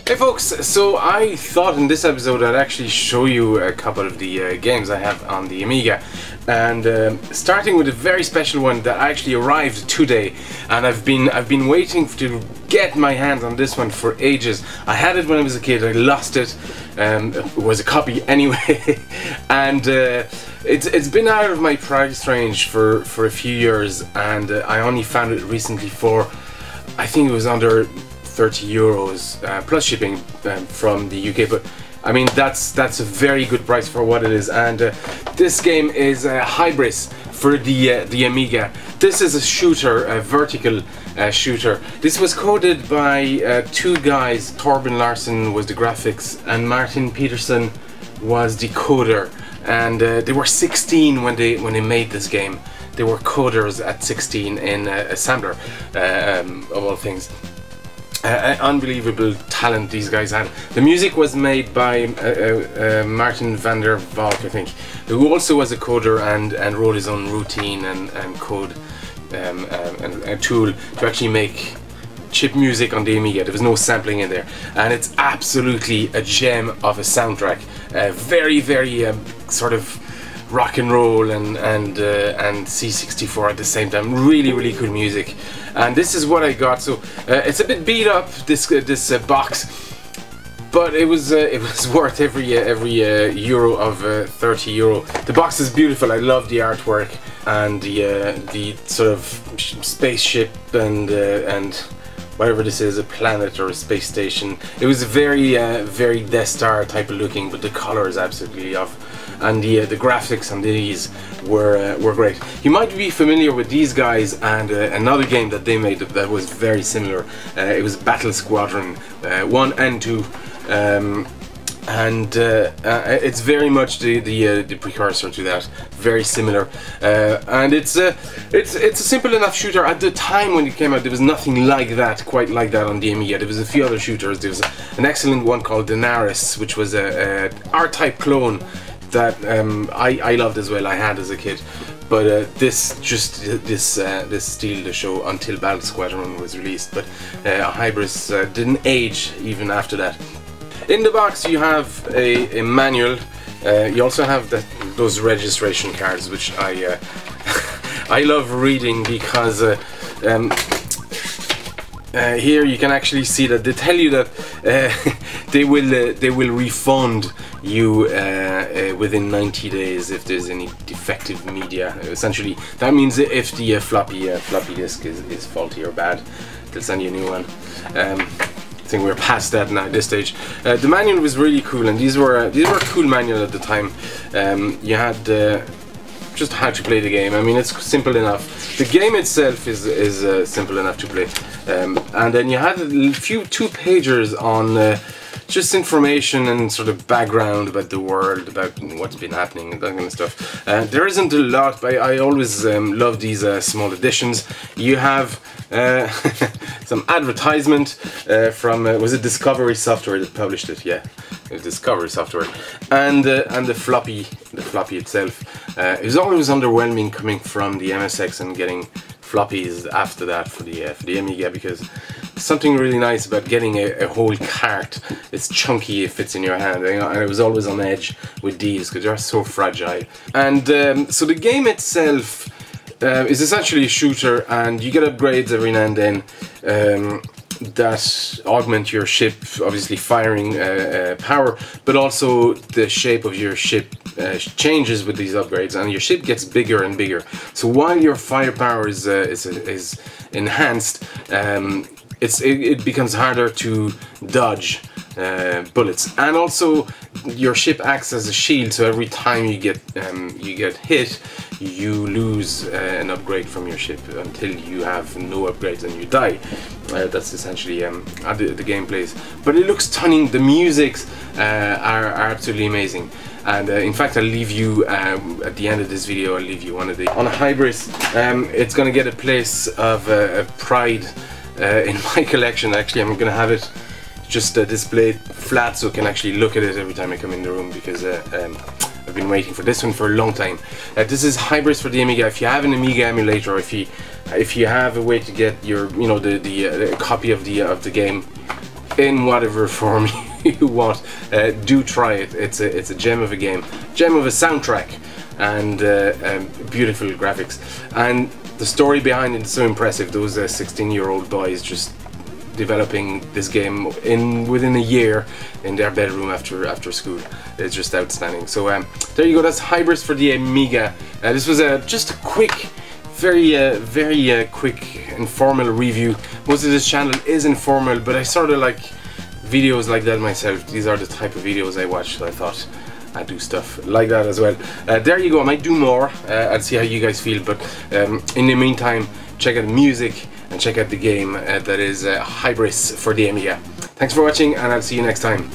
Hey folks, so I thought in this episode I'd actually show you a couple of the games I have on the Amiga, and starting with a very special one that actually arrived today, and I've been waiting to get my hands on this one for ages. I had it when I was a kid, I lost it. It was a copy anyway, and it's been out of my price range for a few years, and I only found it recently for, I think it was under 30 euros plus shipping from the UK, but I mean that's a very good price for what it is. And this game is Hybris for the Amiga. This is a shooter, a vertical shooter. This was coded by two guys. Torben Larsen was the graphics and Martin Peterson was the coder, and they were 16 when they made this game. They were coders at 16 in assembler, of all things. Unbelievable talent these guys had. The music was made by Martin van der Valk, I think, who also was a coder and wrote his own routine and code and a tool to actually make chip music on the Amiga. There was no sampling in there, and it's absolutely a gem of a soundtrack. Very sort of rock and roll and C64 at the same time. Really cool music, and this is what I got. So it's a bit beat up, this box, but it was worth every euro of 30 euro. The box is beautiful. I love the artwork and the sort of spaceship and whatever this is, a planet or a space station. It was very Death Star type of looking, but the color is absolutely off. And the graphics on these were great. You might be familiar with these guys and another game that they made that was very similar. It was Battle Squadron 1 and 2, and it's very much the precursor to that. Very similar, and it's a simple enough shooter. At the time when it came out, there was nothing like that, quite like that on the Amiga. There was a few other shooters. There was an excellent one called Daenerys, which was a R-type clone that I loved as well. I had as a kid, but this steal the show until Battle Squadron was released. But Hybris didn't age even after that. In the box you have a manual. You also have those registration cards, which I I love reading, because here you can actually see that they tell you that they will refund you within 90 days if there's any defective media. Essentially, that means if the floppy disk is faulty or bad, they'll send you a new one. I think we're past that now at this stage. The manual was really cool, and these were cool manual at the time. You had just how to play the game. I mean, it's simple enough. The game itself is simple enough to play, and then you had two pagers on just information and sort of background about the world, about what's been happening and that kind of stuff. There isn't a lot, but I always love these small editions. You have some advertisement from was it Discovery Software that published it? Yeah, it was Discovery Software, and the floppy itself. It was always underwhelming coming from the MSX and getting floppies after that for the Amiga, because something really nice about getting a whole cart. It's chunky, it fits in your hand, and I was always on edge with these because they're so fragile. And so the game itself is essentially a shooter, and you get upgrades every now and then that augment your ship, obviously firing power, but also the shape of your ship changes with these upgrades, and your ship gets bigger and bigger. So while your firepower is enhanced, it becomes harder to dodge bullets, and also your ship acts as a shield. So every time you get hit, you lose an upgrade from your ship until you have no upgrades and you die. That's essentially how the game plays. But it looks stunning. The musics are absolutely amazing. And in fact, I'll leave you at the end of this video. I'll leave you one of the on a Hybris. It's going to get a place of pride in my collection. Actually, I'm going to have it just displayed flat so I can actually look at it every time I come in the room, because I've been waiting for this one for a long time. This is Hybris for the Amiga. If you have an Amiga emulator, or if you have a way to get your, the copy of the game, in whatever form you want. Do try it. It's a gem of a game, gem of a soundtrack, and beautiful graphics, and the story behind it is so impressive. Those 16-year-old boys just developing this game within a year in their bedroom after school. It's just outstanding. So there you go. That's Hybris for the Amiga. This was just a quick, very quick, informal review. Most of this channel is informal, but I sort of like videos like that myself. These are the type of videos I watch, so I thought I'd do stuff like that as well. There you go. I might do more. I'll see how you guys feel, but in the meantime, check out the music and check out the game that is Hybris for the Amiga. Thanks for watching, and I'll see you next time.